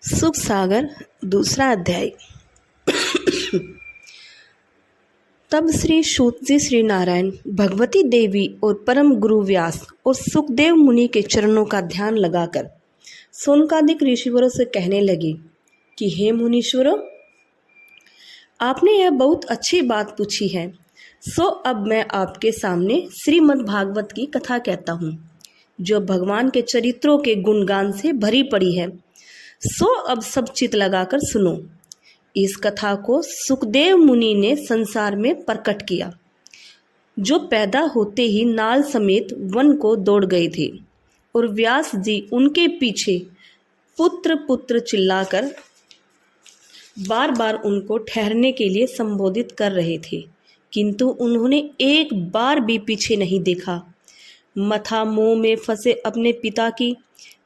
सुख सागर दूसरा अध्याय। तब श्री सूत जी श्री नारायण, भगवती देवी और परम गुरु व्यास और सुखदेव मुनि के चरणों का ध्यान लगाकर सोनकादिक ऋषिवरों से कहने लगे कि हे मुनीश्वरों, आपने यह बहुत अच्छी बात पूछी है। सो अब मैं आपके सामने श्रीमद् भागवत की कथा कहता हूँ, जो भगवान के चरित्रों के गुणगान से भरी पड़ी है। सो अब सब चित लगाकर सुनो। इस कथा को सुखदेव मुनि ने संसार में प्रकट किया, जो पैदा होते ही नाल समेत वन को दौड़ गए थे और व्यास जी उनके पीछे पुत्र पुत्र चिल्लाकर बार बार उनको ठहरने के लिए संबोधित कर रहे थे, किंतु उन्होंने एक बार भी पीछे नहीं देखा। मथा मोह में फंसे अपने पिता की,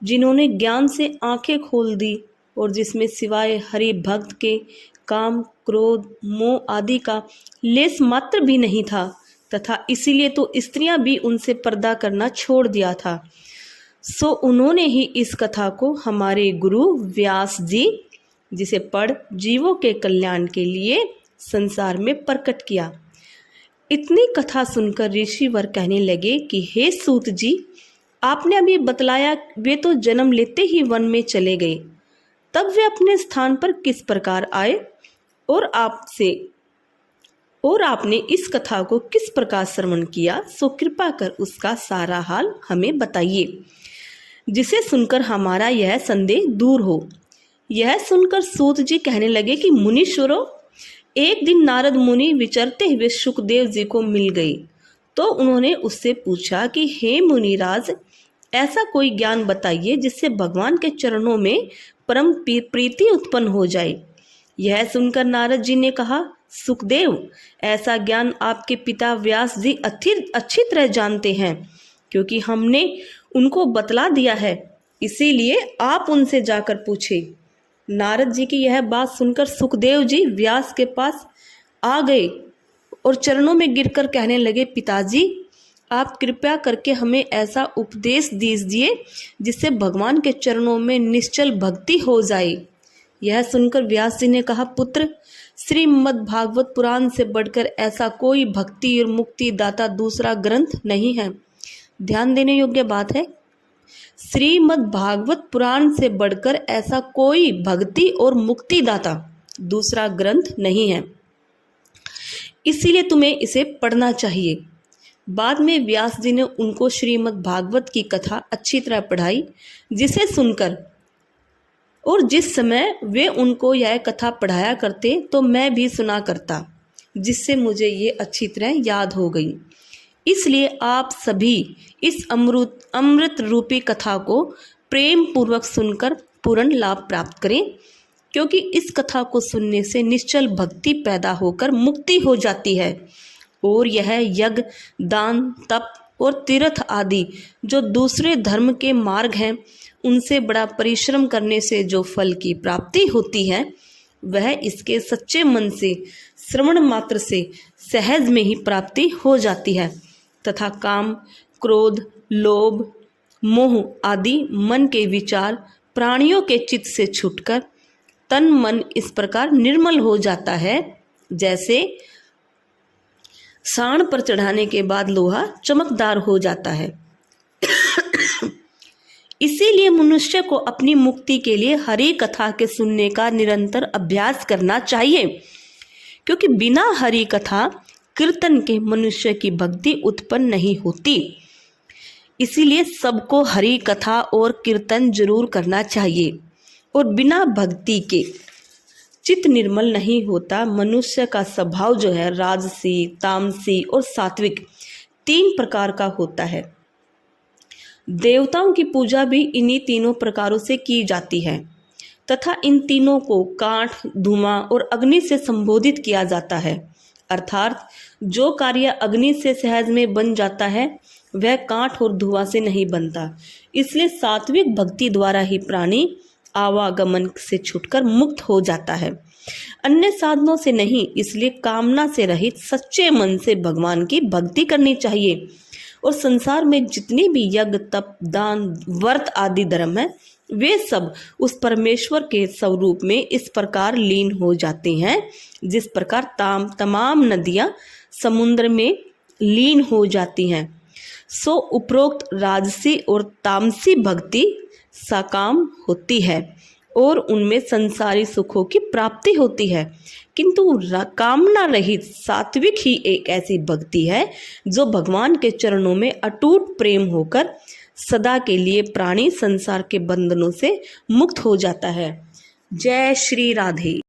जिन्होंने ज्ञान से आंखें खोल दी और जिसमें सिवाय हरि भक्त के काम क्रोध मोह आदि का लेस मात्र भी नहीं था, तथा इसीलिए तो स्त्रियां भी उनसे पर्दा करना छोड़ दिया था। सो उन्होंने ही इस कथा को हमारे गुरु व्यास जी, जिसे पढ़ जीवों के कल्याण के लिए संसार में प्रकट किया। इतनी कथा सुनकर ऋषिवर कहने लगे कि हे सूत जी, आपने अभी बतलाया वे तो जन्म लेते ही वन में चले गए, तब वे अपने स्थान पर किस प्रकार आए और आपने इस कथा को किस प्रकार श्रवण किया, सो कृपा कर उसका सारा हाल हमें बताइए, जिसे सुनकर हमारा यह संदेह दूर हो। यह सुनकर सूत जी कहने लगे कि मुनीश्वरों, एक दिन नारद मुनि विचरते हुए सुखदेव जी को मिल गए, तो उन्होंने उससे पूछा कि हे मुनिराज, ऐसा कोई ज्ञान बताइए जिससे भगवान के चरणों में परम प्रीति उत्पन्न हो जाए। यह सुनकर नारद जी ने कहा, सुखदेव, ऐसा ज्ञान आपके पिता व्यास जी अच्छी तरह जानते हैं, क्योंकि हमने उनको बतला दिया है, इसीलिए आप उनसे जाकर पूछे। नारद जी की यह बात सुनकर सुखदेव जी व्यास के पास आ गए और चरणों में गिरकर कहने लगे, पिताजी, आप कृपया करके हमें ऐसा उपदेश दीजिए जिससे भगवान के चरणों में निश्चल भक्ति हो जाए। यह सुनकर व्यास जी ने कहा, पुत्र, श्रीमद् भागवत पुराण से बढ़कर ऐसा कोई भक्ति और मुक्ति दाता दूसरा ग्रंथ नहीं है। ध्यान देने योग्य बात है, श्रीमद् भागवत पुराण से बढ़कर ऐसा कोई भक्ति और मुक्ति दाता दूसरा ग्रंथ नहीं है, इसीलिए तुम्हें इसे पढ़ना चाहिए। बाद में व्यास जी ने उनको श्रीमद् भागवत की कथा अच्छी तरह पढ़ाई, जिसे सुनकर और जिस समय वे उनको यह कथा पढ़ाया करते तो मैं भी सुना करता, जिससे मुझे ये अच्छी तरह याद हो गई। इसलिए आप सभी इस अमृत रूपी कथा को प्रेम पूर्वक सुनकर पूर्ण लाभ प्राप्त करें, क्योंकि इस कथा को सुनने से निश्चल भक्ति पैदा होकर मुक्ति हो जाती है और यह यज्ञ दान तप और तीर्थ आदि जो दूसरे धर्म के मार्ग हैं, उनसे बड़ा परिश्रम करने से जो फल की प्राप्ति होती है, वह इसके सच्चे मन से श्रवण मात्र से सहज में ही प्राप्ति हो जाती है, तथा काम क्रोध लोभ मोह आदि मन के विचार प्राणियों के चित्त से छूटकर तन मन इस प्रकार निर्मल हो जाता है, जैसे साण पर चढ़ाने के बाद लोहा चमकदार हो जाता है। इसीलिए मनुष्य को अपनी मुक्ति के लिए हरि कथा के सुनने का निरंतर अभ्यास करना चाहिए, क्योंकि बिना हरि कथा कीर्तन के मनुष्य की भक्ति उत्पन्न नहीं होती। इसीलिए सबको हरि कथा और कीर्तन जरूर करना चाहिए, और बिना भक्ति के चित्त निर्मल नहीं होता। मनुष्य का स्वभाव जो है राजसी, तामसी और सात्विक 3 प्रकार का होता है। देवताओं की पूजा भी इन्हीं तीनों प्रकारों से की जाती है, तथा इन तीनों को काठ, धुआं और अग्नि से संबोधित किया जाता है। अर्थात जो कार्य अग्नि से सहज में बन जाता है, वह काठ और धुआं से नहीं बनता। इसलिए सात्विक भक्ति द्वारा ही प्राणी आवागमन से छूटकर मुक्त हो जाता है, अन्य साधनों से नहीं। इसलिए कामना से रहित सच्चे मन से भगवान की भक्ति करनी चाहिए, और संसार में जितने भी यज्ञ तप दान व्रत आदि धर्म है, वे सब उस परमेश्वर के स्वरूप में इस प्रकार लीन हो जाते हैं जिस प्रकार तमाम नदियां समुद्र में लीन हो जाती हैं। सो उपरोक्त राजसी और तामसी भक्ति सकाम होती है और उनमें संसारी सुखों की प्राप्ति होती है, किंतु कामना रहित सात्विक ही एक ऐसी भक्ति है जो भगवान के चरणों में अटूट प्रेम होकर सदा के लिए प्राणी संसार के बंधनों से मुक्त हो जाता है। जय श्री राधे।